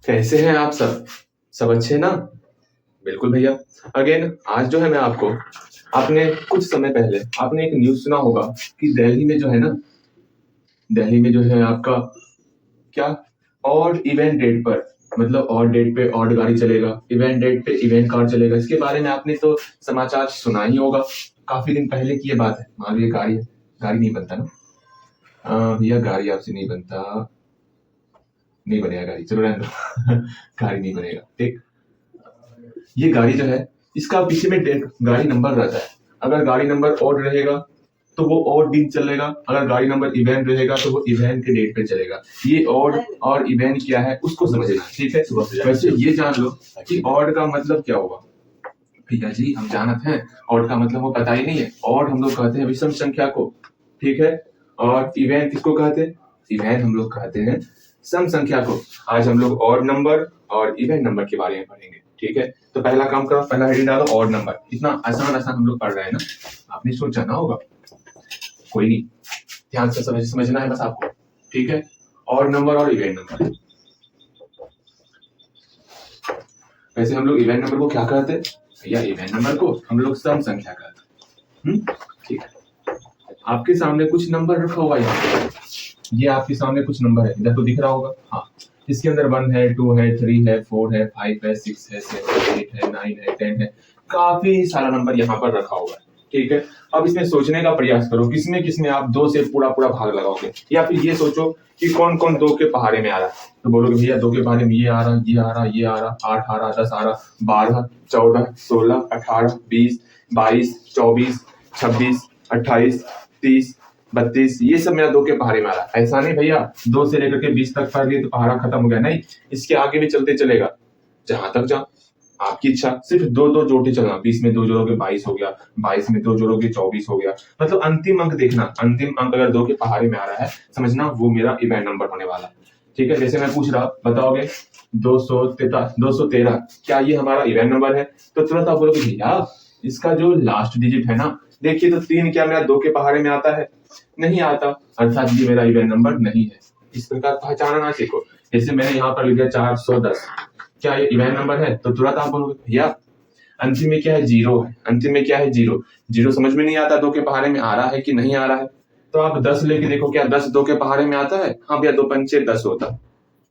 कैसे हैं आप सब अच्छे ना? बिल्कुल भैया। अगेन आज जो है मैं आपको आपने कुछ समय पहले आपने एक न्यूज़ सुना होगा कि दिल्ली में जो है ना, दिल्ली में जो है आपका क्या ऑड इवेंट डेट पर, मतलब ऑड डेट पे ऑड गाड़ी चलेगा, इवेंट डेट पे इवेंट कार चलेगा। इसके बारे में आपने तो समाचार सुना ही होगा। काफी दिन पहले की ये बात है। मान लीजिए गाड़ी गाड़ी नहीं बनता ना, भैया गाड़ी आपसे नहीं बनता, नहीं बनेगा गाड़ी, चलो रहने दो। गाड़ी नहीं बनेगा, ठीक। ये गाड़ी जो है, इसका पीछे में गाड़ी नंबर रहता है। अगर गाड़ी नंबर ऑड रहेगा तो वो ऑड दिन चलेगा, अगर गाड़ी नंबर इवेंट रहेगा तो वो इवेंट के डेट पे चलेगा। ये ऑड और इवेंट क्या है उसको समझना, ठीक है। वैसे ये जान लो कि ऑड का मतलब क्या होगा। भैया जी हम जानते हैं ऑड का मतलब वो पता ही नहीं है। ऑड हम लोग कहते हैं विषम संख्या को, ठीक है। और इवेंट किसको कहते हैं? इवेंट हम लोग कहते हैं सम संख्या को। आज हम लोग ऑड नंबर और इवेंट नंबर के बारे में पढ़ेंगे, ठीक है। तो पहला काम करो, पहला हेडिंग डालो ऑड नंबर। इतना आसान आसान हम लोग पढ़ रहे हैं ना, आपने सोचा ना होगा। कोई नहीं, ध्यान से समझना है बस आपको, ठीक है। ऑड नंबर और इवेंट नंबर। वैसे हम लोग इवेंट नंबर को क्या कहते हैं? भैया इवेंट नंबर को हम लोग सम संख्या कहते हैं। ठीक है। आपके सामने कुछ नंबर रखा हुआ है यहाँ पे। ये आपके सामने कुछ नंबर है, इधर तो दिख रहा होगा। हाँ, इसके अंदर 1 है, 2 है, 3 है, 4 है, 5 है, 6 है, 7 है, 8 है, 9 है, 10 है। काफी सारा नंबर यहाँ पर रखा हुआ है, ठीक है। अब इसमें सोचने का प्रयास करो, किसमें किसमें आप 2 से पूरा पूरा भाग लगाओगे, या फिर ये सोचो कि कौन कौन 2 के पहाड़े में आ रहा है। तो बोलोगे भैया 2 के पहाड़े में ये आ रहा, ये आ रहा, ये आ रहा, 8 आ रहा, 10 आ रहा, 12, 14, 16, 18, 20, 22, 24, 26, 28, 30, 32, ये सब मेरा 2 के पहाड़े में आ रहा है। ऐसा नहीं भैया 2 से लेकर के 20 तक पढ़ लिए तो पहाड़ा खत्म हो गया, नहीं। इसके आगे भी चलते चलेगा, जहां तक जा आपकी इच्छा। सिर्फ 2 जोड़ते चलना, 20 में 2 जोड़ोगे 22 हो गया, 22 में 2 जोड़ोगे 24 हो गया। मतलब अंतिम अंक देखना, अंतिम अंक अगर 2 के पहाड़े में आ रहा है, समझना वो मेरा इवेंट नंबर होने वाला, ठीक है। जैसे मैं पूछ रहा, बताओगे 213, क्या ये हमारा इवेंट नंबर है? तो तुरंत आप बोलोगे भैया इसका जो लास्ट डिजिट है ना, देखिए तो 3 क्या मेरा 2 के पहाड़े में आता है? नहीं आता, अर्थात ये मेरा इवेंट नंबर नहीं है। इस प्रकार पहचानना सीखो। जैसे मैंने यहाँ पर लिख दिया 410, क्या ये इवेंट नंबर है? तो तुरंत आप बोलोगे भैया अंतिम में क्या है? 0 है। अंतिम में क्या है? 0। 0 समझ में नहीं आता 2 के पहाड़े में आ रहा है कि नहीं आ रहा है। तो आप 10 लेके देखो, क्या 10 2 के पहाड़े में आता है? हाँ भैया, 2 पंचे 10 होता।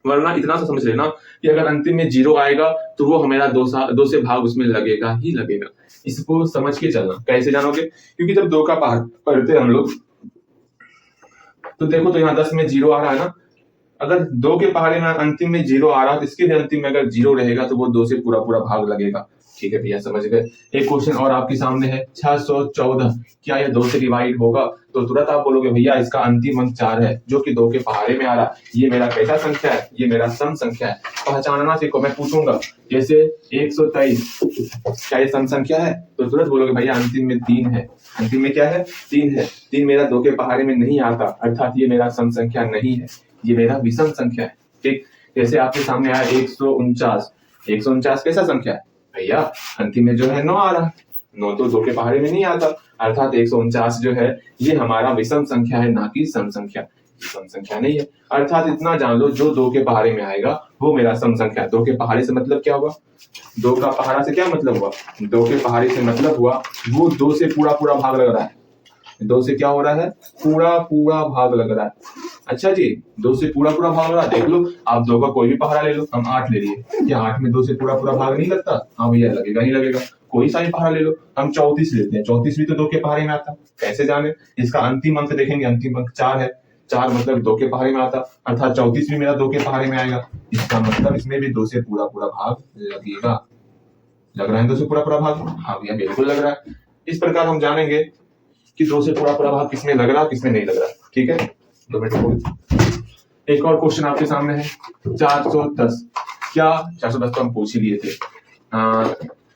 वरना इतना तो समझ लेना कि अगर अंतिम में 0 आएगा तो वो हमारा 2 से भाग उसमें लगेगा ही लगेगा। इसको समझ के चलना। कैसे जानोगे? क्योंकि जब 2 का पहाड़ पढ़ते हैं हम लोग, तो देखो तो यहाँ 10 में 0 आ रहा है ना। अगर 2 के पहाड़े में अंतिम में 0 आ रहा है तो इसके भी अंतिम में अगर 0 रहेगा तो वो 2 से पूरा पूरा भाग लगेगा। ठीक है भैया, समझ गए। एक क्वेश्चन और आपके सामने है 614, क्या ये 2 से डिवाइड होगा? तो तुरंत आप बोलोगे भैया इसका अंतिम अंक 4 है, जो कि 2 के पहाड़े में आ रहा है। ये मेरा कैसा संख्या है? ये मेरा सम संख्या है। पहचानना सीखो। मैं पूछूंगा जैसे 123, क्या ये सम संख्या है? तो तुरंत बोलोगे भैया अंतिम में 3 है। अंतिम में क्या है? 3 है। 3 मेरा 2 के पहाड़े में नहीं आता, अर्थात ये मेरा सम संख्या नहीं है, ये मेरा विषम संख्या है, ठीक। जैसे आपके सामने आया 149, 149 कैसा संख्या है? भैया अंतिम में जो है 9 आ रहा है। 9 तो 2 के पहाड़े में नहीं आता, अर्थात 149 जो है ये हमारा विषम संख्या है, ना कि सम संख्या। सम संख्या नहीं है, अर्थात इतना जान लो जो 2 के पहाड़े में आएगा वो मेरा सम संख्या है। 2 के पहाड़े से मतलब क्या हुआ? 2 का पहाड़ा से क्या मतलब हुआ? 2 के पहाड़े से मतलब हुआ वो 2 से पूरा पूरा भाग लग रहा है। 2 से क्या हो रहा है? पूरा पूरा भाग लग रहा है। अच्छा जी, 2 से पूरा पूरा भाग लग रहा है। देख लो, आप 2 का कोई भी पहाड़ा ले लो। हम 8 ले लिए, क्या 8 में 2 से पूरा पूरा भाग नहीं लगता? हाँ भैया, लगेगा ही लगेगा। कोई सा भी पहाड़ा ले लो। हम 34 लेते हैं, 34 भी तो 2 के पहाड़े में आता। कैसे जाने? इसका अंतिम अंक देखेंगे, अंतिम अंक 4 है। 4 मतलब 2 के पहाड़े में आता, अर्थात 34 भी मेरा 2 के पहाड़े में आएगा। इसका मतलब इसमें भी 2 से पूरा पूरा भाग लगेगा। लग रहा है 2 से पूरा पूरा भाग? हाँ भैया बिल्कुल लग रहा है। इस प्रकार हम जानेंगे कि 2 से पूरा पूरा भाग किसमें लग रहा, किसमें नहीं लग रहा, ठीक है। 2 मिनट। एक और क्वेश्चन आपके सामने है 410, क्या 410 तो हम पूछ ही लिए थे।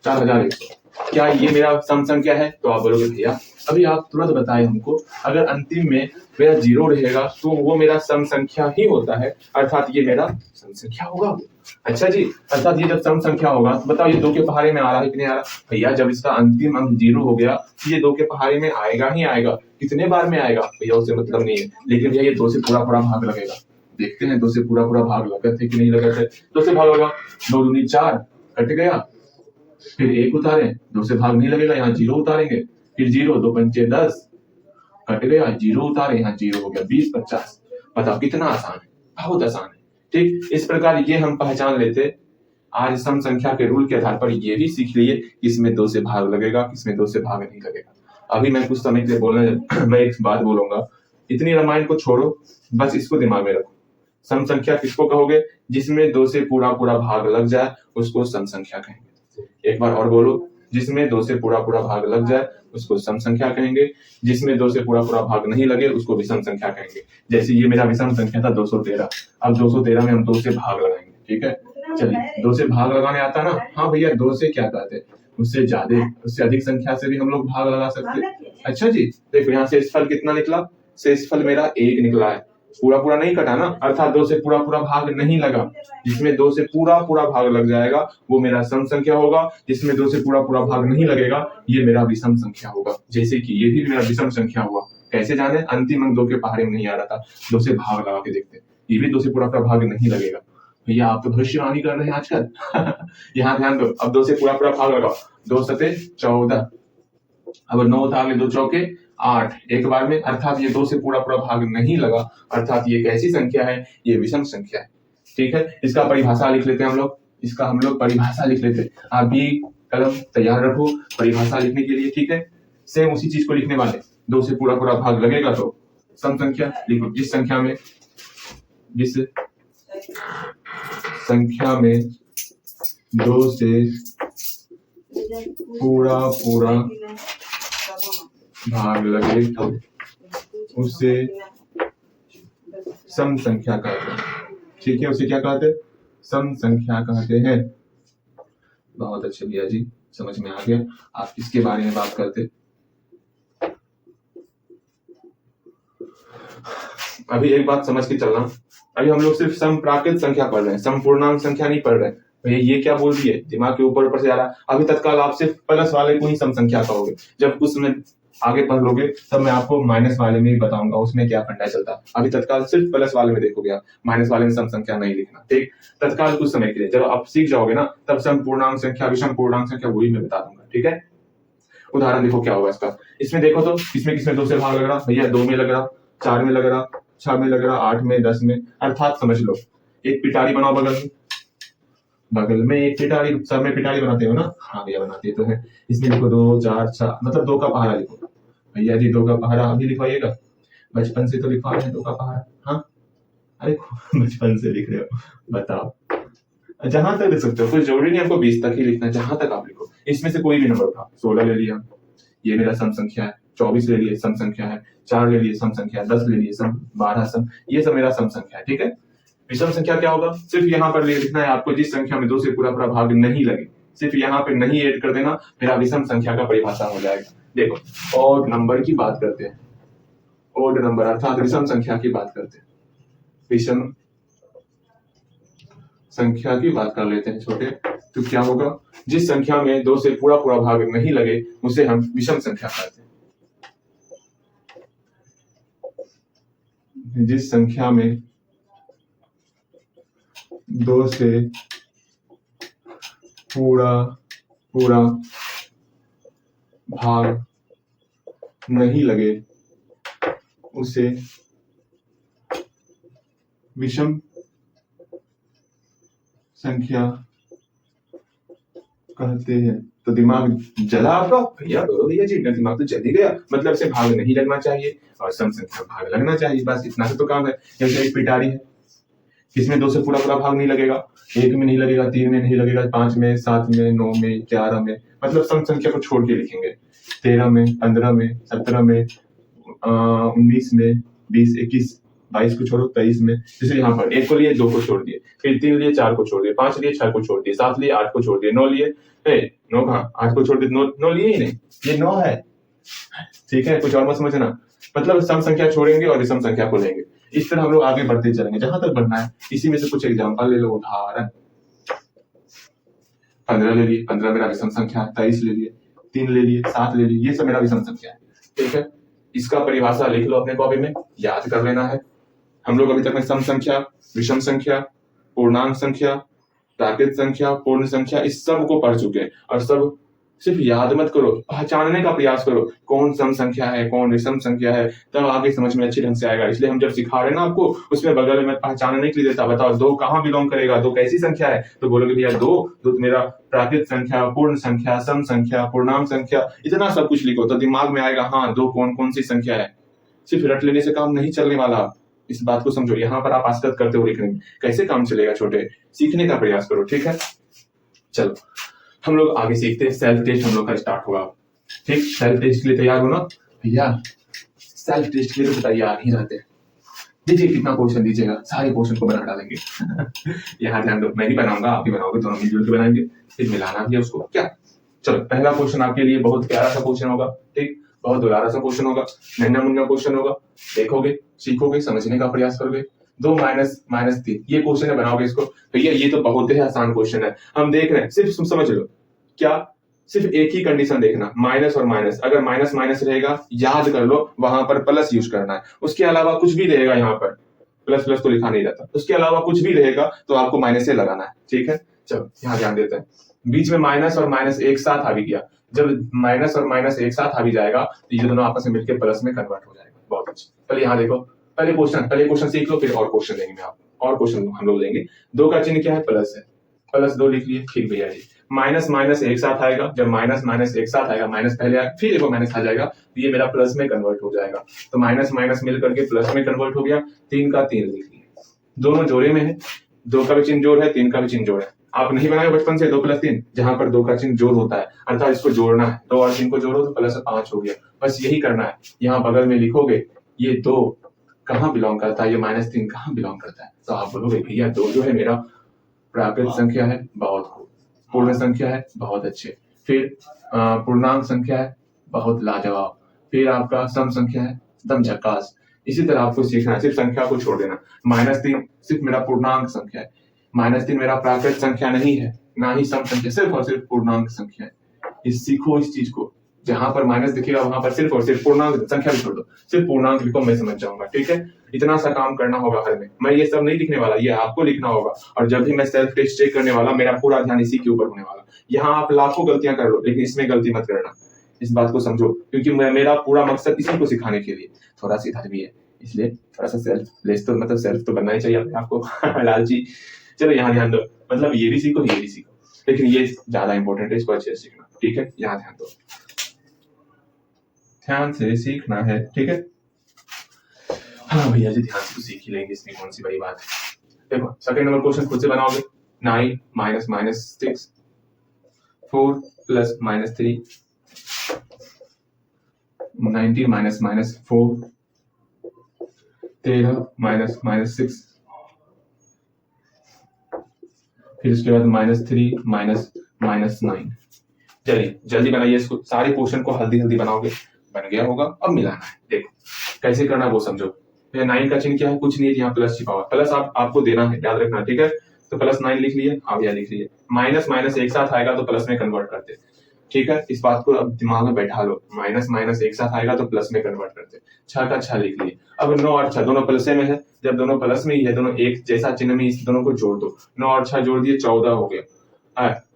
4100, क्या ये मेरा सम संख्या है? तो आप बोलोगे भैया अभी आप तुरंत बताए हमको, अगर अंतिम में मेरा 0 रहेगा तो वो मेरा सम संख्या ही होता है, अर्थात ये मेरा सम संख्या होगा। अच्छा जी, अर्थात ये जब सम संख्या होगा तो बताओ ये 2 के पहाड़े में आ रहा है कि नहीं आ रहा? भैया जब इसका अंतिम अंक 0 हो गया तो ये 2 के पहाड़े में आएगा ही आएगा। कितने बार में आएगा भैया उससे मतलब नहीं है, लेकिन भैया ये 2 से पूरा पूरा भाग लगेगा। देखते हैं 2 से पूरा पूरा भाग लगत है कि नहीं लगत है। 2 से भाग होगा, 2 दूनी 4 कट गया, फिर 1 उतारे, 2 से भाग नहीं लगेगा, यहाँ 0 उतारेंगे, फिर 0, 2 पंचे 10 कट गया, 0 उतारे, यहाँ 0 हो गया, 20 50। बताओ कितना आसान है, बहुत आसान है। ठीक, इस प्रकार ये हम पहचान लेते। आज सम संख्या के रूल के आधार पर ये भी सीख लिए किसमें 2 से भाग लगेगा, किसमें 2 से भाग नहीं लगेगा। अभी मैं कुछ समय के लिए बोलने मैं एक बात बोलूंगा, इतनी रामायण को छोड़ो, बस इसको दिमाग में रखो। सम संख्या किसको कहोगे? जिसमें 2 से पूरा पूरा भाग लग जाए उसको सम संख्या कहेंगे। एक बार और बोलो, जिसमें 2 से पूरा पूरा भाग लग जाए उसको सम संख्या कहेंगे, जिसमें 2 से पूरा पूरा भाग नहीं लगे उसको विषम संख्या कहेंगे। जैसे ये मेरा विषम संख्या था 213, अब 213 में हम 2 से भाग लगाएंगे। ठीक है, चलिए 2 से भाग लगाने आता ना? हाँ भैया, 2 से क्या कहते हैं, उससे ज्यादा, उससे अधिक संख्या से भी हम लोग भाग लगा सकते हैं। अच्छा जी, देखो यहाँ शेषफल कितना निकला? शेषफल मेरा 1 निकला है, पूरा पूरा नहीं कटा ना, अर्थात 2 से पूरा पूरा भाग नहीं लगा। जिसमें 2 से पूरा पूरा भाग लग जाएगा वो मेरा सम संख्या होगा, जिसमें 2 से पूरा पूरा भाग नहीं लगेगा ये मेरा विषम संख्या होगा। जैसे कि ये भी मेरा विषम संख्या हुआ, कैसे जाने? अंतिम अंक 2 के पहाड़े में नहीं आ रहा था, 2 से भाग लगा के देखते, ये भी 2 से पूरा पूरा भाग नहीं लगेगा। भैया आप तो भविष्यवाणी कर रहे हैं आजकल। यहाँ ध्यान दो, अब 2 से पूरा पूरा भाग लगाओ, 2 सते 14, अब 9 उतार ले, 2 चौके 8 एक बार में, अर्थात ये 2 से पूरा पूरा भाग नहीं लगा, अर्थात ये कैसी संख्या है? ये विषम संख्या है। ठीक है, इसका परिभाषा लिख लेते हैं हम लोग, इसका हम लोग परिभाषा लिख लेते हैं। आप भी कलम तैयार रखो परिभाषा लिखने के लिए। ठीक है, सेम उसी चीज को लिखने वाले, 2 से पूरा पूरा भाग लगेगा तो सम संख्या लिखो। जिस संख्या में 2 से पूरा पूरा भाग लगे उसे सम संख्या कहते हैं। ठीक है, उसे क्या कहते हैं? सम संख्या कहते हैं। बहुत अच्छे भैया जी, समझ में आ गया। आप किसके बारे में बात करते? अभी एक बात समझ के चलना, अभी हम लोग सिर्फ सम प्राकृत संख्या पढ़ रहे हैं, सम पूर्णांक संख्या नहीं पढ़ रहे। भैया ये क्या बोल दिए, दिमाग के ऊपर ऊपर से आ रहा। अभी तत्काल आप सिर्फ प्लस वाले को ही सम संख्या कहोगे, जब कुछ समय आगे पढ़ लोगे तब मैं आपको माइनस वाले में ही बताऊंगा उसमें क्या फंडा चलता। अभी तत्काल सिर्फ प्लस वाले में देखोगे आप, माइनस वाले में सम संख्या नहीं लिखना। ठीक, तत्काल कुछ समय के लिए, जब आप सीख जाओगे ना तब सम पूर्णांक संख्या, विषम पूर्णांक संख्या वही मैं बता दूंगा। ठीक है, उदाहरण देखो क्या होगा इसका। इसमें देखो तो किसमें किसमें 2 से भाग लग रहा? भैया 2 में लग रहा, 4 में लग रहा, 6 में लग रहा, 8 में, 10 में, अर्थात समझ लो एक पिटारी बनाओ बगल में एक पिटारी, सब में पिटारी बनाते हो ना? हाँ भैया बनाते तो है। इसमें लिखो 2 4 6, मतलब 2 का पहाड़ा लिखो। भैया जी 2 का पहाड़ा अभी लिखवाइएगा, बचपन से तो लिखवा रहे हैं 2 का पहाड़ा। हाँ अरे बचपन से लिख रहे हो, बताओ। जहां तक लिख सकते हो, कुछ जरूरी नहीं आपको 20 तक ही लिखना है, जहां तक आप लिखो। इसमें से कोई भी नंबर उठाओ, 16 ले लिया, ये मेरा सम संख्या है, 24 ले लिए सम संख्या है, 4 ले लिए सम संख्या है, 10 ले लिए सम, 12 सम, ये सब मेरा सम संख्या है। ठीक है, विषम संख्या क्या होगा? सिर्फ यहाँ पर लिखना है आपको, जिस संख्या में 2 से पूरा पूरा भाग नहीं लगे, सिर्फ यहाँ पे नहीं ऐड कर देना, मेरा विषम संख्या का परिभाषा हो जाएगा। देखो ऑड नंबर की बात करते हैं, ऑड नंबर अर्थात विषम संख्या की बात करते हैं, विषम संख्या की बात कर लेते हैं छोटे। तो क्या होगा? जिस संख्या में 2 से पूरा पूरा भाग नहीं लगे उसे हम विषम संख्या कहते हैं। जिस संख्या में 2 से पूरा पूरा भाग नहीं लगे उसे विषम संख्या कहते हैं। तो दिमाग जला आपका? भैया भैया जी दिमाग तो जल ही गया, मतलब से भाग नहीं लगना चाहिए और सम संख्या भाग लगना चाहिए, बस इतना तो काम है। जैसे एक पिटारी है, किसमें 2 से पूरा पूरा भाग नहीं लगेगा? 1 में नहीं लगेगा, 3 में नहीं लगेगा, 5 में, 7 में, 9 में, 11 में, मतलब सम संख्या को छोड़ के लिखेंगे। 13 में, 15 में, 17 में, 19 में, 20, 21, 22 को छोड़ो, 23 में। जैसे यहाँ पर 1 को लिए, 2 को छोड़ दिए, फिर 3 लिए, 4 को छोड़ दिए, 5 लिए, 6 को छोड़ दिए, 7 लिए, 8 को छोड़ दिए, 9 लिए, 9 कहाँ, 8 को छोड़ दिए, 9 लिए ही नहीं, ये 9 है। ठीक है, कुछ और मत समझना, मतलब सम संख्या छोड़ेंगे और विषम संख्या को लेंगे। इस तरह हम लोग आगे बढ़ते चलेंगे जहां तक बढ़ना है। इसी में से कुछ एग्जांपल ले लो। उदाहरण 15 ले लिए, 15 मेरा विषम संख्या है। 23 ले लिए, 3 ले लिए, 7 ले लिए, ये सब मेरा विषम संख्या है। ठीक है, इसका परिभाषा लिख लो अपने कॉपी में, याद कर लेना है। हम लोग अभी तक में सम संख्या, विषम संख्या, पूर्णांक संख्या, प्राकृत संख्या, पूर्ण संख्या इस सब को पढ़ चुके हैं। और सब सिर्फ याद मत करो, पहचानने का प्रयास करो कौन सम संख्या है कौन विषम संख्या है, तब आगे समझ में अच्छी ढंग से आएगा। इसलिए हम जब सिखा रहे हैं ना आपको, उसमें बगल में पहचानने के लिए देता, बताओ दो कहाँ बिलोंग करेगा, दो कैसी संख्या है, तो बोलोगे भैया दो तो मेरा प्राकृत संख्या, पूर्ण संख्या, सम संख्या, पूर्णांक संख्या, इतना सब कुछ लिखो तो दिमाग में आएगा हाँ दो कौन कौन सी संख्या है। सिर्फ रट लेने से काम नहीं चलने वाला, इस बात को समझो। यहाँ पर आप आस्कत करते हो लिखने में, कैसे काम चलेगा छोटे, सीखने का प्रयास करो, ठीक है। चलो हम लोग आगे सीखते हैं, सेल्फ टेस्ट हम लोग का स्टार्ट होगा, ठीक। सेल्फ टेस्ट के लिए तैयार हो ना भैया, सेल्फ टेस्ट के लिए तो तैयार ही रहते हैं। देखिए कितना क्वेश्चन दीजिएगा, सारे क्वेश्चन को बना डालेंगे यहाँ ध्यान दो, मैं ही बनाऊंगा आप ही बनाओगे, दोनों मिलजुल के बनाएंगे, फिर मिलाना भी है उसको क्या। चलो पहला क्वेश्चन आपके लिए बहुत प्यारा सा क्वेश्चन होगा, ठीक, बहुत दुलारा सा क्वेश्चन होगा, नन्हा मुन्ना क्वेश्चन होगा, देखोगे सीखोगे समझने का प्रयास करोगे। 2 माइनस माइनस 3 ये क्वेश्चन है, बनाओगे इसको भैया, ये तो बहुत ही आसान क्वेश्चन है, हम देख रहे हैं, सिर्फ समझ लो क्या, सिर्फ एक ही कंडीशन देखना, माइनस और माइनस, अगर माइनस माइनस रहेगा याद कर लो वहां पर प्लस यूज करना है, उसके अलावा कुछ भी रहेगा यहाँ पर प्लस प्लस तो लिखा नहीं जाता, उसके अलावा कुछ भी रहेगा तो आपको माइनस से लगाना है, ठीक है। चलो यहाँ ध्यान देते हैं, बीच में माइनस और माइनस एक साथ आ भी गया, जब माइनस और माइनस एक साथ आ भी जाएगा तो ये दोनों आपस में मिलकर प्लस में कन्वर्ट हो जाएगा। बहुत अच्छा, पहले यहाँ देखो, पहले क्वेश्चन सीख लो, फिर और क्वेश्चन लेंगे आप, और क्वेश्चन हम लोग लेंगे। 2 का चिन्ह क्या है, प्लस है, प्लस 2 लिख लिए, ठीक भैया जी। माइनस माइनस एक साथ आएगा, जब माइनस माइनस एक साथ आएगा, माइनस पहले आएगा फिर देखो माइनस आ जाएगा, तो ये मेरा प्लस में कन्वर्ट हो जाएगा, तो माइनस माइनस मिल करके प्लस में कन्वर्ट हो गया। 3 का 3 लिख लिए, दोनों जोड़े में है, 2 का भी चिन्ह जोड़ है, 3 का भी चिन्ह जोड़ है। आप नहीं बनाए बचपन से 2 + 3, जहां पर 2 का चिन्ह जोड़ होता है, अर्थात इसको जोड़ना है, 2 और 3 को जोड़ो तो प्लस 5 हो गया, बस यही करना है। यहाँ बगल में लिखोगे ये 2 कहाँ बिलोंग करता है, ये -3 कहाँ बिलोंग करता है, तो आप बोलोगे भैया 2 जो है मेरा प्राकृत संख्या है, बहुत खूब, पूर्ण संख्या है, बहुत अच्छे, फिर पूर्णांक संख्या है, बहुत लाजवाब, फिर आपका सम संख्या है, एकदम झक्कास। इसी तरह आपको सीखना है, सिर्फ संख्या को छोड़ देना। -3 सिर्फ मेरा पूर्णांक संख्या है, -3 मेरा प्राकृत संख्या नहीं है, ना ही सम संख्या, सिर्फ और सिर्फ पूर्णांक संख्या है। इस सीखो इस चीज को, जहां पर माइनस दिखेगा वहां पर सिर्फ और सिर्फ पूर्णांक संख्या भी छोड़ दो, सिर्फ पूर्णांक लिखो, मैं समझ जाऊंगा, ठीक है। इतना सा काम करना होगा हर में, मैं ये सब नहीं लिखने वाला, ये आपको लिखना होगा। और जब भी मैं सेल्फ टेस्ट चेक करने वाला, मेरा पूरा ध्यान इसी के ऊपर होने वाला। यहाँ आप लाखों गलतियां कर लो, लेकिन इसमें गलती मत करना, इस बात को समझो, क्योंकि मेरा पूरा मकसद इसी को सिखाने के लिए। थोड़ा सा इधर भी है, इसलिए थोड़ा सा सेल्फ तो बनना ही चाहिए अपने आपको लालची। चलो यहाँ ध्यान दो, मतलब ये भी सीखो ये भी सीखो, लेकिन ये ज्यादा इंपॉर्टेंट है, इसको अच्छे से सीखना, ठीक है। यहाँ ध्यान दो, ध्यान से सीखना है, ठीक है। हाँ भैया जी ध्यान से तो सीख ही लेंगे, इसमें कौन सी बड़ी बात है। देखो सेकंड नंबर क्वेश्चन खुद से बनाओगे, 9 minus minus 6, 4 plus minus 3, 19 minus minus 4, 13 minus minus 6, फिर उसके बाद -3 माइनस माइनस 9। चलिए जल्दी बनाइए इसको, सारे क्वेश्चन को हल्दी हल्दी बनाओगे, बन गया होगा। अब मिलाना है, देखो कैसे करना वो समझो। 9 का चिन्ह क्या है, कुछ नहीं है, यहाँ प्लस छिपा हुआ, प्लस आपको देना है, याद रखना, ठीक है। तो +9 लिख लिए, हाँ भैया लिख लिए, माइनस माइनस एक साथ आएगा तो प्लस में कन्वर्ट करते, ठीक है। इस बात को अब दिमाग में बैठा लो, माइनस माइनस एक साथ आएगा तो प्लस में कन्वर्ट करते। 6 का 6 लिख लिए। अब 9 और 6 दोनों प्लस में है, जब दोनों प्लस में ही है, दोनों एक जैसा चिन्ह में, इस दोनों को जोड़ दो, 9 और 6 जोड़ दिए 14 हो गया।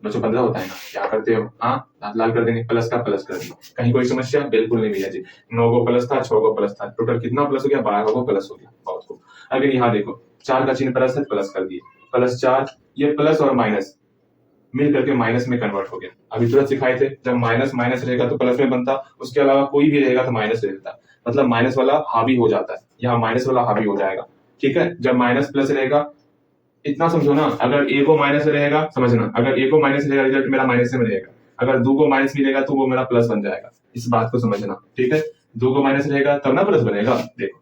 बच्चों 15 होता है ना, क्या करते हो, हाँ हाथ लाल कर देंगे, प्लस का प्लस कर दिया, कहीं कोई समस्या बिल्कुल नहीं भैया जी। 9 को प्लस था, 6 को प्लस था, टोटल कितना प्लस हो गया, 12 को प्लस हो गया, बहुत खूब। अगर यहाँ देखो 4 का चिन्ह प्लस है, प्लस कर दिए, +4, ये प्लस और माइनस मिल करके माइनस में कन्वर्ट हो गया। अभी तुरंत सिखाए थे, जब माइनस माइनस रहेगा तो प्लस में बनता, उसके अलावा कोई भी रहेगा तो माइनस रहता, मतलब माइनस वाला हावी हो जाता है, यहाँ माइनस वाला हावी हो जाएगा, ठीक है। जब माइनस प्लस रहेगा, इतना समझो ना, अगर ए को माइनस रहेगा, समझना, अगर ए को माइनस रहेगा रिजल्ट मेरा माइनस में रहेगा, अगर 2 को माइनस मिलेगा तो वो मेरा प्लस बन जाएगा, इस बात को समझना, ठीक है। 2 को माइनस रहेगा तब ना प्लस बनेगा, देखो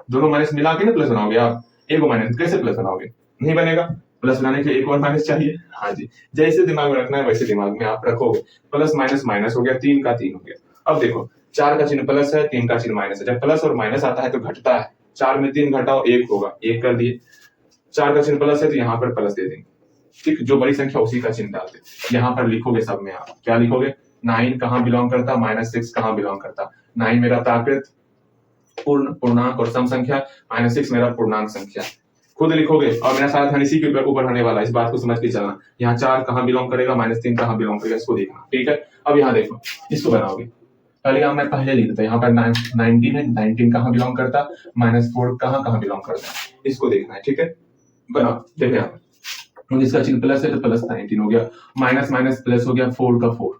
दोनों माइनस मिला के ना प्लस बनाओगे आप, ए को माइनस कैसे प्लस बनाओगे, नहीं बनेगा, प्लस लाने के लिए एक और माइनस चाहिए, हाँ जी। जैसे दिमाग में रखना है वैसे दिमाग में आप रखोगे, प्लस माइनस माइनस हो गया, 3 का 3 हो गया। अब देखो 4 का चिन्ह प्लस है, 3 का चिन्ह माइनस है, जब प्लस और माइनस आता है तो घटता है, 4 में 3 घटाओ 1 होगा, 1 कर दिए। 4 का चिन्ह प्लस है तो यहाँ पर प्लस दे देंगे, ठीक, जो बड़ी संख्या उसी का चिन्ह डालते, यहाँ पर लिखोगे, सब में आप क्या लिखोगे, 9 कहाँ बिलोंग करता, -6 कहाँ बिलोंग करता, 9 मेरा प्राकृत, पूर्णांक और सम संख्या, -6 मेरा पूर्णांक संख्या। खुद लिखोगे और मेरा सारा ध्यान इसी के ऊपर होने वाला है, इस बात को समझ के चलना। यहाँ 4 कहाँ बिलोंग करेगा, -3 कहाँ बिलोंग करेगा, इसको देखना, ठीक है। अब यहाँ देखो, इसको बनाओगे, पहले मैं पहले लिख देता, यहाँ पर 19 है, 19 कहाँ बिलोंग करता, -4 कहाँ बिलोंग करता है, इसको देखना है, ठीक है। बनाओ, देखो यहाँ पर इसका चिन्ह प्लस है तो प्लस 19 हो गया, माइनस माइनस प्लस हो गया, 4 का 4।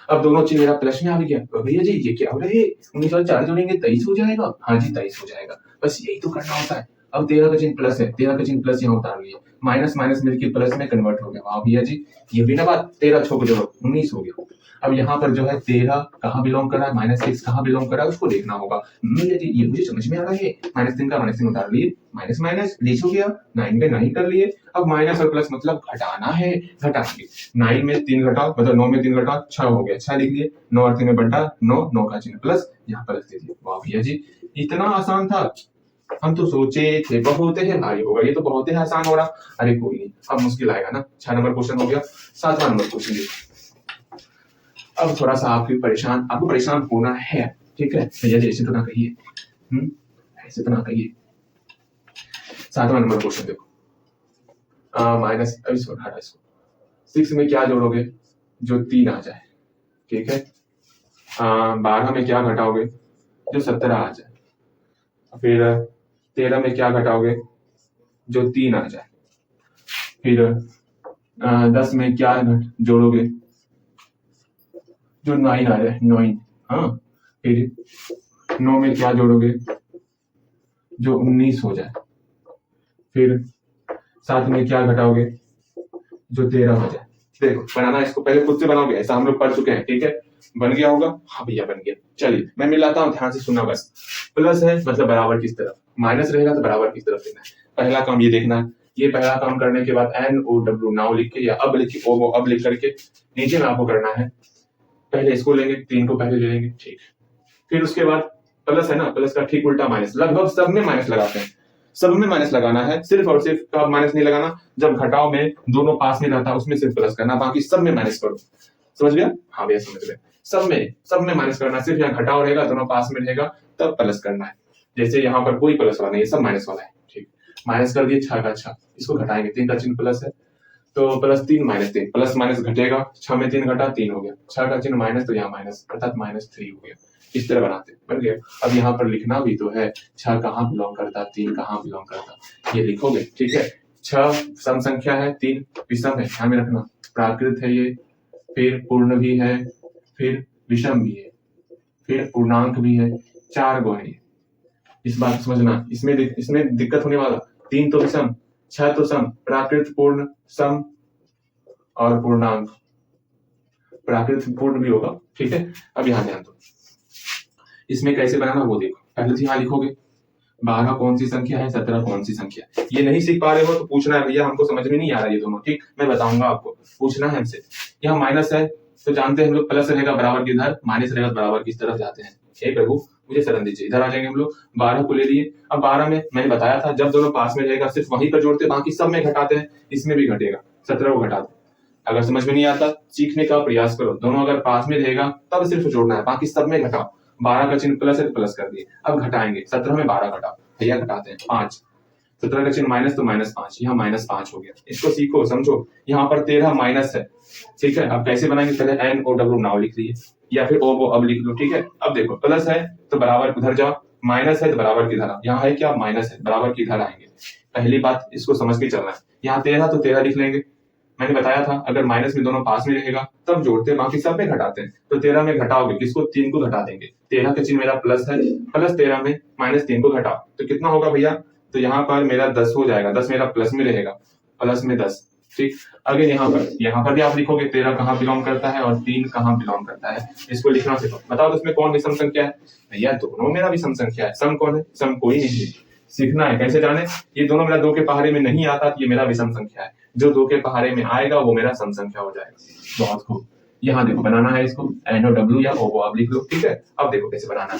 अब दोनों चिन्ह मेरा प्लस में आ गया। भैया जी ये क्या हो रहा है, 19 और 4 जोड़ेंगे 23 हो जाएगा। हाँ जी 23 हो जाएगा, बस यही तो करना होता है। अब 13 का चिन्ह प्लस है, 13 का चिन्ह प्लस यहाँ उतार लिया, माइनस माइनस मिलकर प्लस में कन्वर्ट हो गया। वाह भैया जी ये भी ना बात, 13 छोड़ जोड़ो 19 हो गया। अब यहाँ पर जो है 13 कहाँ बिलोंग कर रहा है, -6 कहाँ बिलोंग कर रहा है, उसको देखना होगा। भैया जी ये मुझे समझ में आ रहा है, -3 का -3 उतार लिए, माइनस माइनस लीच हो गया, 9 पे 9 कर लिए। अब माइनस और प्लस मतलब घटाना है, घटाएंगे। 9 में 3 घटाओ, मतलब 9 में 3 घटाओ 6 हो गया, 6 लिख लिए, 9 और 3 में बटा 9, 9 का चिन्ह प्लस, यहाँ पर रख दीजिए। वाह भैया जी इतना आसान था, हम तो सोचे थे बहुत ही भारी होगा, ये तो बहुत ही आसान हो रहा। अरे कोई नहीं, अब मुश्किल आएगा ना। 6 नंबर क्वेश्चन हो गया, 7वां नंबर क्वेश्चन। अब थोड़ा सा आपको परेशान होना है, ठीक है। भैया जी ऐसे तो ना कहिए, ऐसे तो ना कहिए। 7वां नंबर क्वेश्चन देखो, माइनस, अब इसको हटा, इसको 6 में क्या जोड़ोगे जो 3 आ जाए, ठीक है। 12 में क्या घटाओगे जो 17 आ जाए, फिर 13 में क्या घटाओगे जो 3 आ जाए, फिर 10 में क्या जोड़ोगे जो 9 आ जाए, 9। हाँ, फिर 9 में क्या जोड़ोगे जो 19 हो जाए, फिर 7 में क्या घटाओगे जो 13 हो जाए। देखो बनाना, इसको पहले खुद से बनाओगे, ऐसा हम लोग पढ़ चुके हैं, ठीक है। बन गया होगा, हाँ भैया बन गया। चलिए मैं मिलाता हूँ, ध्यान से सुनना बस। प्लस है मतलब बराबर किस तरफ, माइनस रहेगा तो बराबर किस तरफ देना है। पहला काम ये देखना है, ये पहला काम करने के बाद NOW नाउ लिख के या अब लिख के ओ अब लिख करके नीचे में आपको करना है, पहले इसको लेंगे, 3 को पहले ले लेंगे, ठीक। फिर उसके बाद प्लस है ना, प्लस का ठीक उल्टा माइनस, लगभग सब में माइनस लगाते हैं, सब में माइनस लगाना है। सिर्फ और सिर्फ कब माइनस नहीं लगाना, जब घटाव में दोनों पास में रहता है उसमें सिर्फ प्लस करना, बाकी सब में माइनस करो। समझ गया? हाँ भैया समझ गए। सब में माइनस करना, सिर्फ यहाँ घटाव रहेगा, दोनों पास में रहेगा तब प्लस करना है। जैसे यहाँ पर कोई प्लस वाला नहीं है, सब माइनस वाला है, ठीक। माइनस कर दिए, 6 का 6, इसको घटाएंगे, 3 का चिन्ह प्लस है तो +3 -3, प्लस माइनस घटेगा, 6 में 3 घटा 3 हो गया, 6 का चिन्ह माइनस तो यहाँ माइनस, अर्थात -3 हो गया। इस तरह बनाते बन गया। अब यहाँ पर लिखना भी तो है, 6 कहाँ बिलोंग करता, 3 कहाँ बिलोंग करता, ये लिखोगे, ठीक है। 6 सम संख्या है, 3 विषम है, ध्यान में रखना। प्राकृत है ये, फिर पूर्ण भी है, फिर विषम भी है, फिर पूर्णांक भी है, 4 गो है। इस बात को समझना, इसमें दिक्कत होने वाला। 3 तो विषम, 6 तो सम, प्राकृत, पूर्ण, सम और पूर्णांक। प्राकृत पूर्ण भी होगा, ठीक है। अब यहाँ ध्यान दो, इसमें कैसे बनाना वो देखो। पहले तो यहाँ लिखोगे 12 कौन सी संख्या है, 17 कौन सी संख्या है। ये नहीं सीख पा रहे हो तो पूछना है, भैया हमको समझ में नहीं आ रहा ये दोनों, ठीक, मैं बताऊंगा आपको, पूछना है हमसे। यहाँ माइनस है तो जानते हैं हम लोग, प्लस रहेगा बराबर की इधर, माइनस रहेगा बराबर की इस तरफ जाते हैं। हे प्रभु मुझे शरण दीजिए, इधर आ जाएंगे हम लोग। 12 को ले लिए, अब 12 में मैंने बताया था जब दोनों पास में रहेगा सिर्फ वहीं पर जोड़ते, बाकी सब में घटाते हैं, इसमें भी घटेगा, 17 को घटाते। अगर समझ में नहीं आता सीखने का प्रयास करो, दोनों अगर पास में रहेगा तब सिर्फ जोड़ना है, बाकी सब में घटाओ। 12 का चिन्ह प्लस है तो प्लस कर दिए, अब घटाएंगे, 17 में 12 घटाओ, भैया घटाते हैं 5, 17 का चिन्ह माइनस तो -5, यहाँ -5 हो गया। इसको सीखो समझो। यहाँ पर 13 माइनस है, ठीक है। अब कैसे बनाएंगे, पहले NOW नाउ लिख लिए या फिर ओ अब लिख लो, ठीक है। अब देखो प्लस है तो बराबर उधर जाओ, माइनस है तो बराबर की इधर, यहाँ है क्या माइनस है, बराबर की इधर आएंगे। पहली बात इसको समझ के चलना है। यहाँ 13 तो 13 लिख लेंगे, मैंने बताया था अगर माइनस में दोनों पास में रहेगा तब जोड़ते, बाकी सब में घटाते हैं। तो 13 में घटाओगे किसको, 3 को घटा देंगे। 13 का चिन्ह मेरा प्लस है, प्लस 13 में -3 को घटाओ तो कितना होगा भैया, तो यहाँ पर मेरा 10 हो जाएगा, 10 मेरा प्लस में रहेगा, प्लस में 10, ठीक। अगर यहाँ पर भी आप लिखोगे 13 कहाँ बिलोंग करता है और 3 कहाँ बिलोंग करता है, इसको लिखना सीखो। बताओ तो इसमें कौन विषम संख्या है, भैया दोनों मेरा विषम संख्या है। सम कौन है, सम कोई नहीं है, सीखना है। कैसे जाने, ये दोनों मेरा 2 के पहाड़े में नहीं आता तो ये मेरा विषम संख्या है, जो 2 के पहाड़े में आएगा वो मेरा सम संख्या हो जाएगा। बहुत खूब, यहाँ देखो बनाना है इसको, NOW या O आप लिख लो, ठीक है। अब देखो कैसे बनाना है,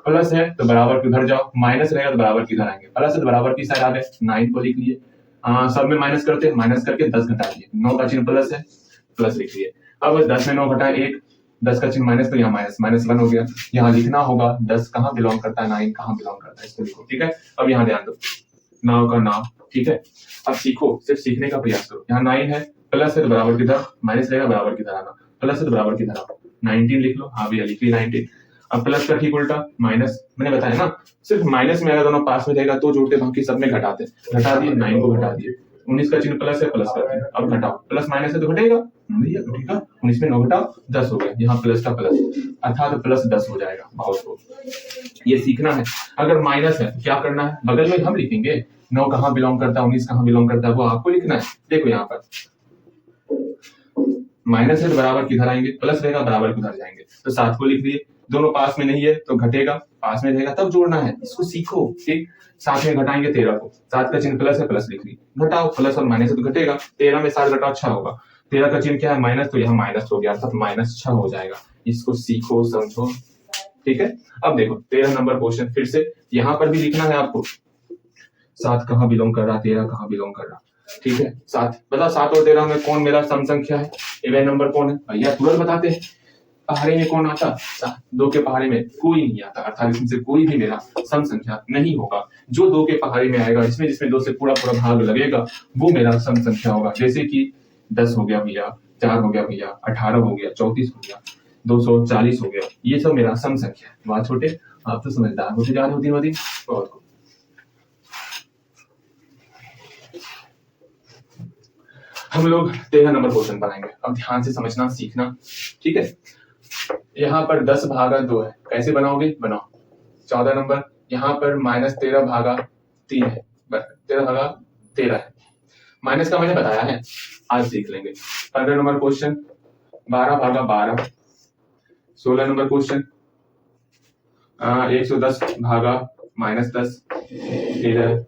प्लस है तो बराबर की उधर जाओ, माइनस रहेगा तो बराबर की इधर आएंगे, प्लस है तो बराबर की साइड आ गए, 9 को लिख लिए, सब में माइनस करते, माइनस करके 10 घटा दिए, 9 का चिन्ह प्लस है, प्लस लिख लिए। अब 10 में 9 घटाए 1, 10 का चिन्ह माइनस, तो यहाँ माइनस, -1 हो गया। यहाँ लिखना होगा 10 कहाँ बिलोंग करता है, 9 कहाँ बिलोंग करता है, इसको लिखो। ठीक है, अब यहाँ ध्यान दो, नाव का नाव। ठीक है, अब सीखो, सिर्फ सीखने का प्रयास करो। यहाँ 9 है, प्लस है तो बराबर किधर, माइनस रहेगा बराबर किधर आना, प्लस है तो बराबर किधर आओ, 19 लिख लो। हाँ भैया लिख ली 19। अब प्लस का ठीक उल्टा माइनस, मैंने बताया ना सिर्फ माइनस में अगर दोनों पास में रहेगा तो जोड़ते, बाकी सब में घटाते। घटा दिए, 9 को घटा दिए, 19 का चिन्ह प्लस है, प्लस कर दिए। अब घटाओ, प्लस माइनस है तो घटेगा भैया, घटेगा। 19 में 9 घटाओ 10 हो गया, यहाँ प्लस का प्लस, अर्थात प्लस 10 हो जाएगा। बहुत ये सीखना है। अगर माइनस है तो क्या करना है, बगल में हम लिखेंगे 9 कहाँ बिलोंग करता है, 19 कहाँ बिलोंग करता है, वो आपको लिखना है। देखो यहाँ पर माइनस है तो बराबर किधर आएंगे, प्लस रहेगा बराबर किधर जाएंगे, तो 7 को लिख दिए। दोनों पास में नहीं है तो घटेगा, पास में रहेगा तब जोड़ना है, इसको सीखो। ठीक, 7 में घटाएंगे 13 को, 7 का चिन्ह प्लस है, प्लस लिख ली, घटाओ, प्लस और माइनस है तो घटेगा। 13 में 7 घटाओ 6 होगा, 13 का चिन्ह क्या है, माइनस, तो यहाँ माइनस हो गया, अर्थात -6 हो जाएगा। इसको सीखो, समझो। ठीक है, अब देखो 13 नंबर क्वेश्चन, फिर से यहाँ पर भी लिखना है आपको, 7 कहाँ बिलोंग कर रहा, 13 कहाँ बिलोंग कर रहा। ठीक है, 7 बताओ, 7 और 13 में कौन मेरा सम संख्या है, इवन नंबर कौन है भैया, तुरंत बताते हैं। पहाड़ी में कौन आता, 2 के पहाड़ी में कोई नहीं आता, अर्थात इसमें से कोई भी मेरा सम संख्या नहीं होगा। जो 2 के पहाड़ी में आएगा, जिसमें 2 से पूरा पूरा भाग लगेगा, वो मेरा सम संख्या होगा। जैसे कि 10 हो गया भैया, 4 हो गया भैया, 18 हो गया, 34 हो गया, 240 हो गया, ये सब मेरा सम संख्या है। बात छोटे, आप तो समझदार होते जा रहे हो दिन ब दिन। बहुत खूब। हम लोग 13 नंबर क्वेश्चन बनाएंगे, अब ध्यान से समझना, सीखना। ठीक है, यहाँ पर 10 भागा 2 है, कैसे बनाओगे, बनाओ। 14 नंबर, यहाँ पर -13 भागा 3 है, 13 भागा 13 है, माइनस का मैंने बताया है, आज सीख लेंगे। 15 नंबर क्वेश्चन 12 भागा 12। 16 नंबर क्वेश्चन 110 भागा -10, फिर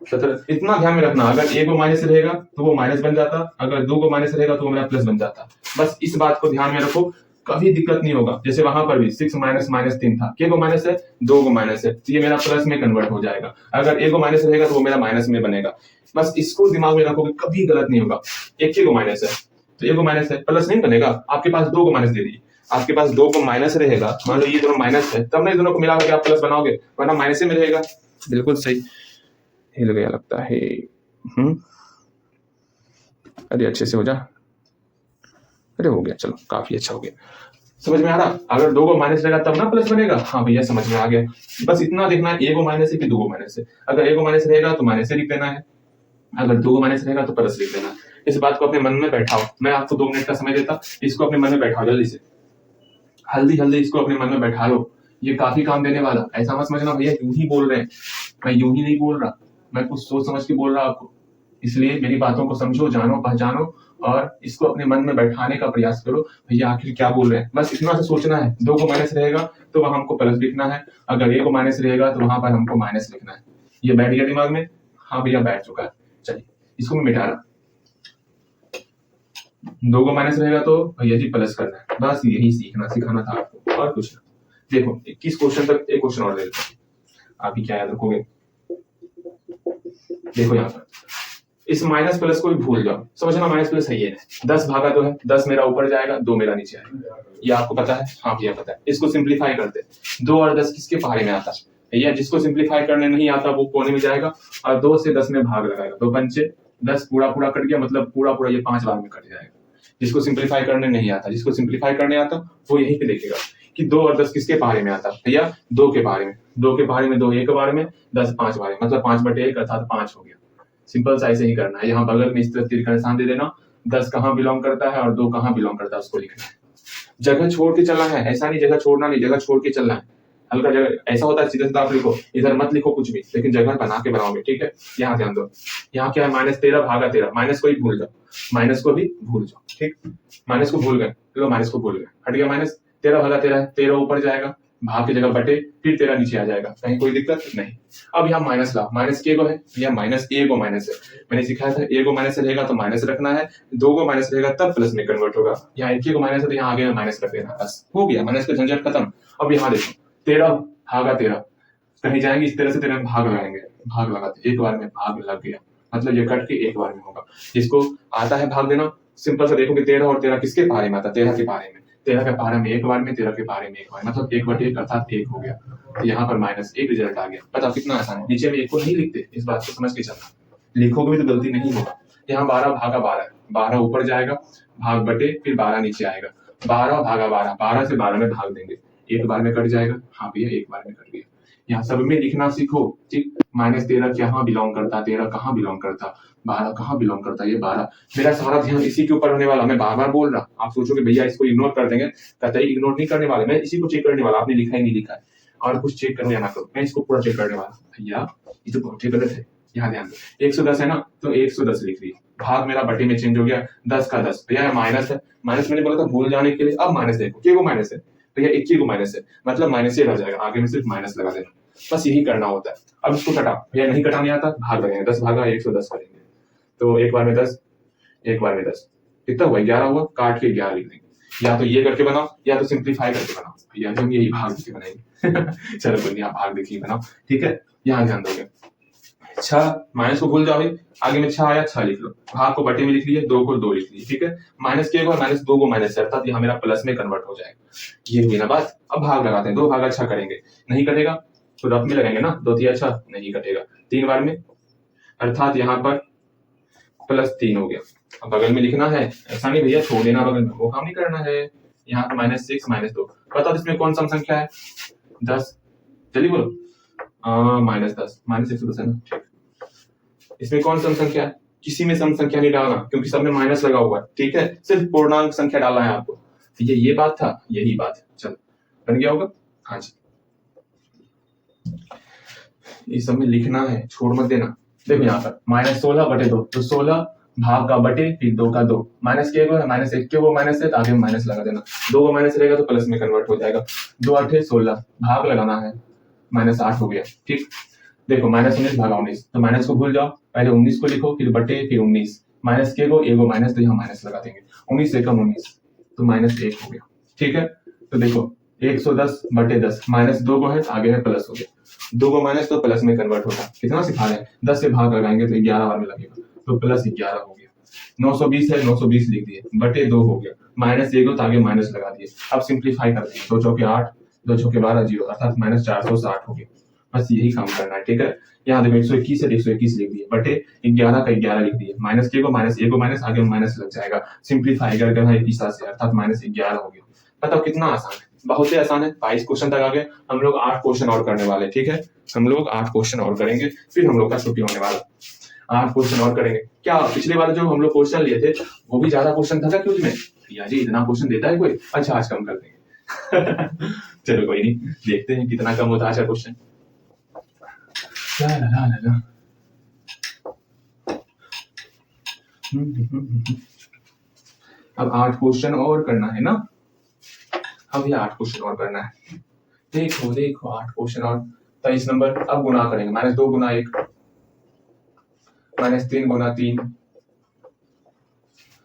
17। इतना ध्यान में रखना, अगर 1 को माइनस रहेगा तो वो माइनस बन जाता, अगर 2 को माइनस रहेगा तो वो मेरा प्लस बन जाता। बस इस बात को ध्यान में रखो, कभी दिक्कत नहीं होगा। जैसे वहां पर भी 6 -3 था, के को माइनस है, 2 को माइनस है, तो ये मेरा प्लस में कन्वर्ट हो जाएगा। अगर 1 को माइनस रहेगा तो वो मेरा माइनस में बनेगा। बस इसको दिमाग में रखोगे, कभी गलत नहीं होगा। 1 के को माइनस है तो 1 को माइनस है, प्लस नहीं बनेगा। आपके पास 2 को माइनस दे दीजिए, आपके पास 2 को माइनस रहेगा, मान लो ये दोनों माइनस है, तब नहीं दोनों को मिला के आप प्लस बनाओगे, वरना माइनस में रहेगा। बिल्कुल सही, हिल गया लगता है। अरे अच्छे से हो जा, अरे हो गया, चलो काफी अच्छा हो गया। समझ में आ रहा, अगर 2 को माइनस रहेगा तब ना प्लस बनेगा। हाँ भैया समझ में आ गया। बस इतना देखना है, 1 को माइनस है कि 2 को माइनस है। अगर 1 को माइनस रहेगा तो माइनस से लिख देना है, अगर 2 को माइनस रहेगा तो प्लस लिख देना है। इस बात को अपने मन में बैठाओ, मैं आपको 2 मिनट का समय देता, इसको अपने मन में बैठाओ जल्दी से, हल्दी इसको अपने मन में बैठा लो, ये काफी काम देने वाला। ऐसा मत समझना भैया यूं ही बोल रहे हैं, मैं यूं ही नहीं बोल रहा, मैं कुछ सोच समझ के बोल रहा आपको। इसलिए मेरी बातों को समझो, जानो, पहचानो और इसको अपने मन में बैठाने का प्रयास करो। भैया आखिर क्या बोल रहे हैं, बस इतना से सोचना है। 2 को माइनस रहेगा तो वहां हमको प्लस लिखना है, अगर 1 को माइनस रहेगा तो वहां पर हमको माइनस लिखना है। ये बैठ गया दिमाग में? हाँ भैया बैठ चुका है। चलिए इसको मैं मिटा रहा, 2 को माइनस रहेगा तो भैया जी प्लस करना है। बस यही सिखाना था आपको, और कुछ ना। देखो 21 क्वेश्चन तक एक क्वेश्चन और ले लेते हैं, आप ही क्या याद रखोगे। देखो यहाँ पर इस माइनस प्लस को भी भूल जाओ, समझना माइनस प्लस है ये 10 भागा 2 है, 10 मेरा ऊपर जाएगा, 2 मेरा नीचे आएगा, ये आपको पता है। हाँ भैया पता है। इसको सिंप्लीफाई करते, 2 और 10 किसके पहाड़े में आता है भैया, जिसको सिंप्लीफाई करने नहीं आता वो कोने में जाएगा और 2 से 10 में भाग लगाएगा, 2 पंचे 10, पूरा कट गया, मतलब पूरा ये 5 बार में कट जाएगा। जिसको सिंप्लीफाई करने नहीं आता, जिसको सिंप्लीफाई करने आता वो यहीं पे देखेगा कि 2 और 10 किसके पहाड़े में आता भैया, 2 के पहाड़े में। 2 के पहाड़े में 2 एक बार में, 10 5 बार में, मतलब 5/1 अर्थात 5 हो गया। सिंपल सा ऐसे ही करना है। यहाँ बगल में इस तरह तीर का निशान दे देना, 10 कहाँ बिलोंग करता है और 2 कहाँ बिलोंग करता है उसको लिखना है। जगह छोड़ के चलना है, ऐसा नहीं जगह छोड़ना नहीं, जगह छोड़ के चलना है। हल्का जगह ऐसा होता है सीधा सीधा आप लिखो, इधर मत लिखो कुछ भी, लेकिन जगह बना के बनाओगे। ठीक है, यहाँ ध्यान दो, यहाँ क्या है -13 भागा 13, माइनस को ही भूल जाओ, माइनस को भी भूल जाओ। ठीक, माइनस को भूल गए, लो माइनस को भूल गए, हट गया माइनस। 13 भागा 13 है, 13 ऊपर जाएगा, भाग की जगह बटे, फिर 13 नीचे आ जाएगा, कहीं कोई दिक्कत नहीं। अब यहाँ माइनस ला, माइनस के को है या माइनस ए को माइनस है, मैंने सिखाया था ए को माइनस रहेगा तो माइनस रखना है, 2 को माइनस रहेगा तब प्लस में कन्वर्ट होगा। यहाँ 1 को माइनस है तो यहाँ आगे माइनस रख देना, बस हो गया, माइनस का झंझट खत्म। अब यहाँ देखो 13 भागा 13, कहीं जाएंगे इस तरह से 13 में भाग लगाएंगे, भाग लगाते एक बार में भाग लग गया, मतलब ये कट के एक बार में होगा। जिसको आता है भाग देना सिंपल सा देखोगे 13 और 13 किसके पारे में आता? 13 के पारे में। 13 के पारे में एक बार में, 13 के पारे में एक बार, मतलब 1/1 अर्थात 1 हो गया। तो यहाँ पर -1 रिजल्ट आ गया। बताओ कितना आसान है। नीचे में 1 को नहीं लिखते, इस बात को समझ के चलना। लिखोगे भी तो गलती नहीं होगा। यहाँ 12 भागा 12 है, 12 ऊपर जाएगा, भाग बटे फिर 12 नीचे आएगा। 12 भागा 12, 12 से 12 में भाग देंगे, एक बार में कट जाएगा। हाँ भैया एक बार में कट गया। यहाँ सब में लिखना सीखो, ठीक। -13 कहाँ बिलोंग करता, 13 कहाँ बिलोंग करता, 12 कहाँ बिलोंग करता, ये 12। मेरा सारा ध्यान इसी के ऊपर होने वाला। मैं बार बार बोल रहा, आप सोचोगे भैया इसको इग्नोर कर देंगे, कतई इग्नोर नहीं करने वाले। मैं इसी को चेक करने वाला, आपने लिखा ही नहीं लिखा है और कुछ चेक करने ना करो, मैं इसको पूरा चेक करने वाला। भैया ये तो बहुत ही गलत है, यहाँ ध्यान दो। 110 है ना, तो 110 लिख ली। भाग मेरा बटे में चेंज हो गया, 10 का 10। भैया माइनस है, माइनस मैंने बोला था भूल जाने के लिए। अब माइनस देखो, क्या को माइनस है भैया, 21 को माइनस है, मतलब माइनस ही रह जाएगा, आगे में सिर्फ माइनस लगा देना। बस यही करना होता है। अब इसको कटा, भैया नहीं कटाने आता, भाग लगेंगे, 10 भागा 110 करेंगे। तो एक बार में 10, एक बार में 10, कितना हुआ? 11 हुआ, काट के 11 लिख देंगे। या तो ये करके बनाओ या तो सिंप्लीफाई करके बनाओ। भैया हम यही भाग देके बनाएंगे चलो कोई नहीं, आप भाग देखिए बनाओ, ठीक है। यहाँ ध्यान दोगे। 6 माइनस को भूल जाओगे, आगे में 6 आया 6 लिख लो, भाग को बटे में लिख लिए, 2 को 2 लिख लिए, ठीक है। माइनस के को माइनस 2 को माइनस है, अर्थात यहाँ मेरा प्लस में कन्वर्ट हो जाएगा। ये हुई ना बात। अब भाग लगाते हैं, 2 भागा 6 करेंगे, नहीं कटेगा तो रफ में लगाएंगे ना, 2 तिया 6 नहीं कटेगा, 3 बार में, अर्थात यहाँ पर +3 हो गया। अब बगल में लिखना है, ऐसा नहीं भैया छोड़ देना बगल में, वो काम नहीं करना है। यहाँ पर -6 -2, बताओ इसमें कौन सा संख्या है? 10, जल्दी बोलो। -10, -110 है ना, ठीक। इसमें कौन सा संख्या है? किसी में सम संख्या नहीं डालना, क्योंकि सब में माइनस लगा हुआ है, ठीक है। सिर्फ पूर्णांक संख्या डालना है आपको। ये बात था, यही बात है। चलो बन गया होगा, हाँ जी। ये सब में लिखना है, छोड़ मत देना। देखो यहाँ पर -16 बटे 2, तो 16 भाग का बटे फिर 2 का 2, माइनस के वो है, -1 के वो माइनस है, तो आगे माइनस लगा देना। 2 को माइनस रहेगा तो प्लस में कन्वर्ट हो जाएगा। 2 8 16, भाग लगाना है, -8 हो गया, ठीक। देखो -19 भागा 19, तो माइनस को भूल जाओ, पहले 19 को लिखो, फिर बटे फिर 19, माइनस के को एगो माइनस, तो यहाँ माइनस लगा देंगे। 19 से कम 19, तो -1 हो गया, ठीक है। तो देखो 110 बटे 10, -2 को है, आगे में प्लस हो गया, 2 को माइनस तो प्लस में कन्वर्ट होगा। कितना सिखा रहे हैं? 10 से भाग लगाएंगे तो 11 बार में लगेगा, तो +11 हो गया। 920 है, 920 लिख दिए, बटे 2 हो गया, -1 तो आगे माइनस लगा दिए। अब सिंप्लीफाई करते हैं, 2 चौके 8, 2 चौके 12 0, अर्थात -460 हो गया। बस यही काम करना है, ठीक है। यहाँ देखो 121 है, 121 लिख दिए, बटे 11 का 11 लिख दिए, माइनस के को माइनस, ए को माइनस, आगे माइनस लग जाएगा। सिंप्लीफाई करके भाई 21 से, अर्थात -11 हो गया। बताओ कितना आसान है, बहुत ही आसान है। 22 क्वेश्चन तक आ गए, हम लोग 8 क्वेश्चन और करने वाले, ठीक है। हम लोग 8 क्वेश्चन और करेंगे, फिर हम लोग का छुट्टी होने वाला। 8 क्वेश्चन और करेंगे। क्या पिछले बार जो हम लोग क्वेश्चन लिए थे वो भी ज्यादा क्वेश्चन था क्या क्विज में? भैया जी इतना क्वेश्चन देता है कोई? अच्छा आज कम कर देंगे चलो कोई नहीं, देखते हैं कितना कम होता है आज क्वेश्चन। अब 8 क्वेश्चन और करना है ना, अब ये 8 क्वेश्चन और करना है। देखो देखो 8 क्वेश्चन और 23 नंबर। अब गुना करेंगे, -2 गुना 1, -3 गुना 3,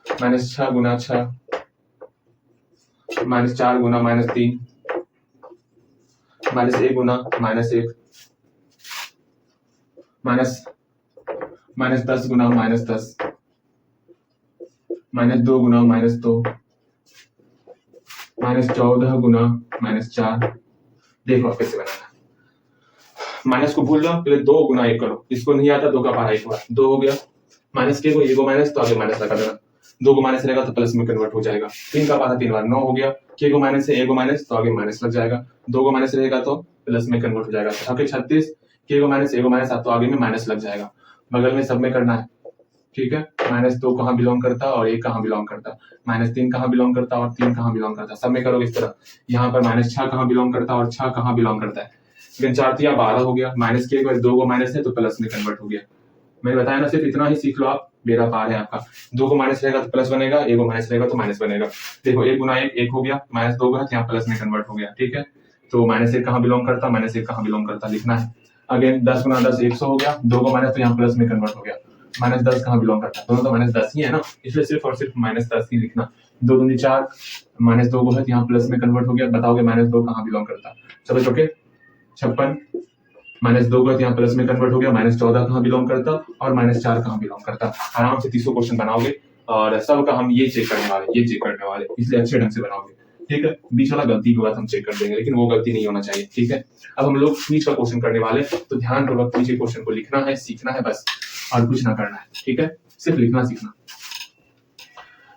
-6 गुना 6, -4 गुना -3, -1 गुना -1, -10 गुना -10, -2 गुना -2, -14 गुना -4। देखो आप कैसे बनाना। माइनस को भूल जाओ, पहले 2 गुना 1 करो, इसको नहीं आता 2 का पारा 1 बार, 2 हो गया। माइनस के को ये को माइनस, तो आगे माइनस लगा देना, 2 को माइनस रहेगा तो प्लस में कन्वर्ट हो जाएगा। 3 का पारा 3 बार, 9 हो गया। के को माइनस है, ए को माइनस, तो आगे माइनस लग जाएगा। 2 को माइनस रहेगा तो प्लस में कन्वर्ट हो जाएगा। आगे 36, के को माइनस, ए को माइनस, तो आगे में माइनस लग जाएगा। बगल में सब में करना है, ठीक है। -2 कहाँ बिलोंग करता और 1 कहाँ बिलोंग करता, -3 कहाँ बिलोंग करता और 3 कहाँ बिलोंग करता, सब में करो इस तरह। यहाँ पर -6 कहाँ बिलोंग करता और 6 कहाँ बिलोंग करता है। 4 12 हो गया, माइनस के 2 को माइनस है तो प्लस में कन्वर्ट हो गया। मैंने बताया ना, सिर्फ इतना ही सीख लो आप, मेरा पार है आपका। 2 को माइनस रहेगा तो प्लस बनेगा, 1 को माइनस रहेगा तो माइनस बनेगा। देखो 1 गुना 1 1 हो गया, -2 का यहाँ प्लस में कन्वर्ट हो गया, ठीक है। तो -1 कहाँ बिलोंग करता, -1 कहाँ बिलोंग करता लिखना है। अगेन 10 गुना 10 100 हो गया, 2 को माइनस तो यहाँ प्लस में कन्वर्ट हो गया। -10 कहाँ बिलोंग करता, दोनों तो -10 ही है ना, इसलिए सिर्फ और सिर्फ -10 ही लिखना। 2 दूनी 4, -2 को है यहाँ प्लस में कन्वर्ट हो गया। बताओगे -2 कहाँ बिलोंग करता, चलो चौके 56, -2 को यहाँ प्लस में कन्वर्ट हो गया। -14 कहाँ बिलोंग करता और -4 कहाँ बिलोंग करता। आराम से 300 क्वेश्चन बनाओगे, और सबका हम ये चेक करने वाले, इसलिए अच्छे ढंग से बनाओगे, ठीक है। बीच वाला गलती के बाद हम चेक कर देंगे, लेकिन वो गलती नहीं होना चाहिए, ठीक है। अब हम लोग क्विज का क्वेश्चन करने वाले, तो ध्यानपूर्वक क्विज के क्वेश्चन को लिखना है, सीखना है बस, और कुछ ना करना है, ठीक है। सिर्फ लिखना सीखना।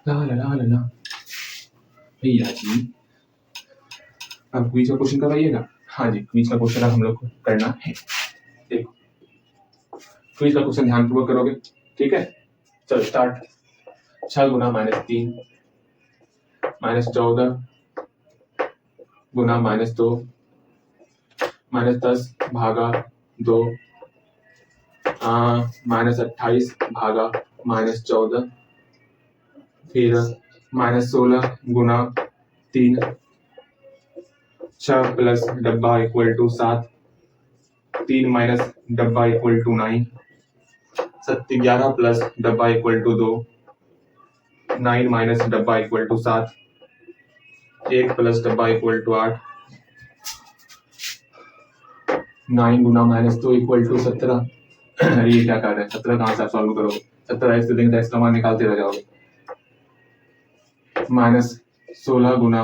ला ला ला ला ला भैया जी, अब क्विज का क्वेश्चन करवाइएगा। हाँ जी, क्विज का क्वेश्चन अब हम लोग को करना है। देखो क्विज का क्वेश्चन ध्यानपूर्वक करोगे, ठीक है। चलो स्टार्ट। 6 गुना -3 -14 गुना -2 -10 भागा 2 -28 भागा -14 फिर -16 गुना 3 6 प्लस डब्बा इक्वल टू 7 3 माइनस डब्बा इक्वल टू 9 11 प्लस डब्बा इक्वल टू 2 9 माइनस डब्बा इक्वल टू 7 1 प्लस डब्बा इक्वल टू 8 9 गुना -2 इक्वल टू 17। अरे ये क्या कर रहे हैं, 17 कहाँ से आप सॉल्व करोगे, 17 एक्स देंगे तो एक्स का मान निकालते रह जाओगे। -16 गुना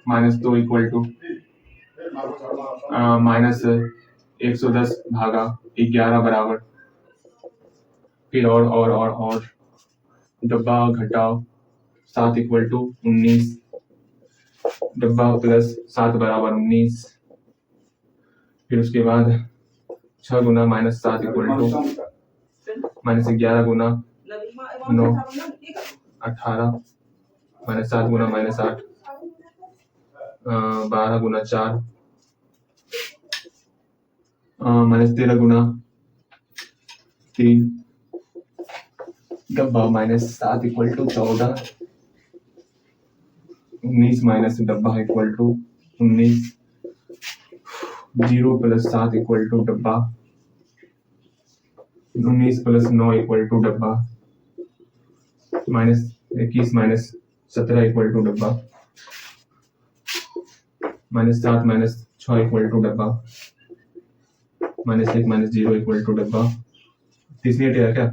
-2 इक्वल टू -110 भागा 11 बराबर, फिर और डब्बा घटाओ 7 इक्वल टू 19 डब्बा प्लस 7 बराबर 19, फिर उसके बाद 6 गुना -7 इक्वल टू -11 गुना 9 18 -7 गुना -8 12 गुना 4 -13 गुना 3 डब्बा -7 इक्वल टू 14 19 माइनस डब्बा equal to 19 0 plus 7 equal to डब्बा 19 प्लस 9 इक्वल टू डब्बा -21 माइनस 17 इक्वल टू डब्बा -7 माइनस 6 इक्वल टू डब्बा -1 माइनस 0 इक्वल टू डब्बा। तीसरी हटेगा क्या,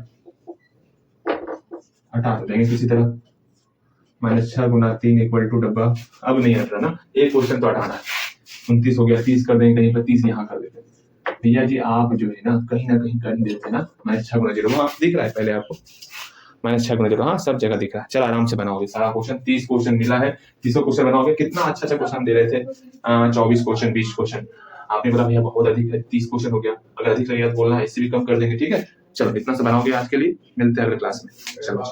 हटा देंगे किसी तरह। -6 गुना 3 इक्वल टू डब्बा, अब नहीं हट रहा ना, एक क्वेश्चन तो हटाना है। 29 हो गया, 30 कर देंगे कहीं पर, 30 यहाँ कर देते। भैया जी आप जो है ना कहीं कर ही देते ना। -6 गुना 0 आप दिख रहा है पहले आपको, -6 गुना 0, हाँ सब जगह दिख रहा है। चल आराम से बनाओगे सारा क्वेश्चन, 30 क्वेश्चन मिला है, 30 क्वेश्चन बनाओगे। कितना अच्छा क्वेश्चन दे रहे थे, 24 क्वेश्चन 20 क्वेश्चन, आपने बोला भैया बहुत अधिक है, 30 क्वेश्चन हो गया। अगर अधिक लगेगा तो बोलना है, इससे भी कम कर देंगे, ठीक है। चलो इतना से बनाओगे आज के लिए, मिलते हैं अगले क्लास में। चलो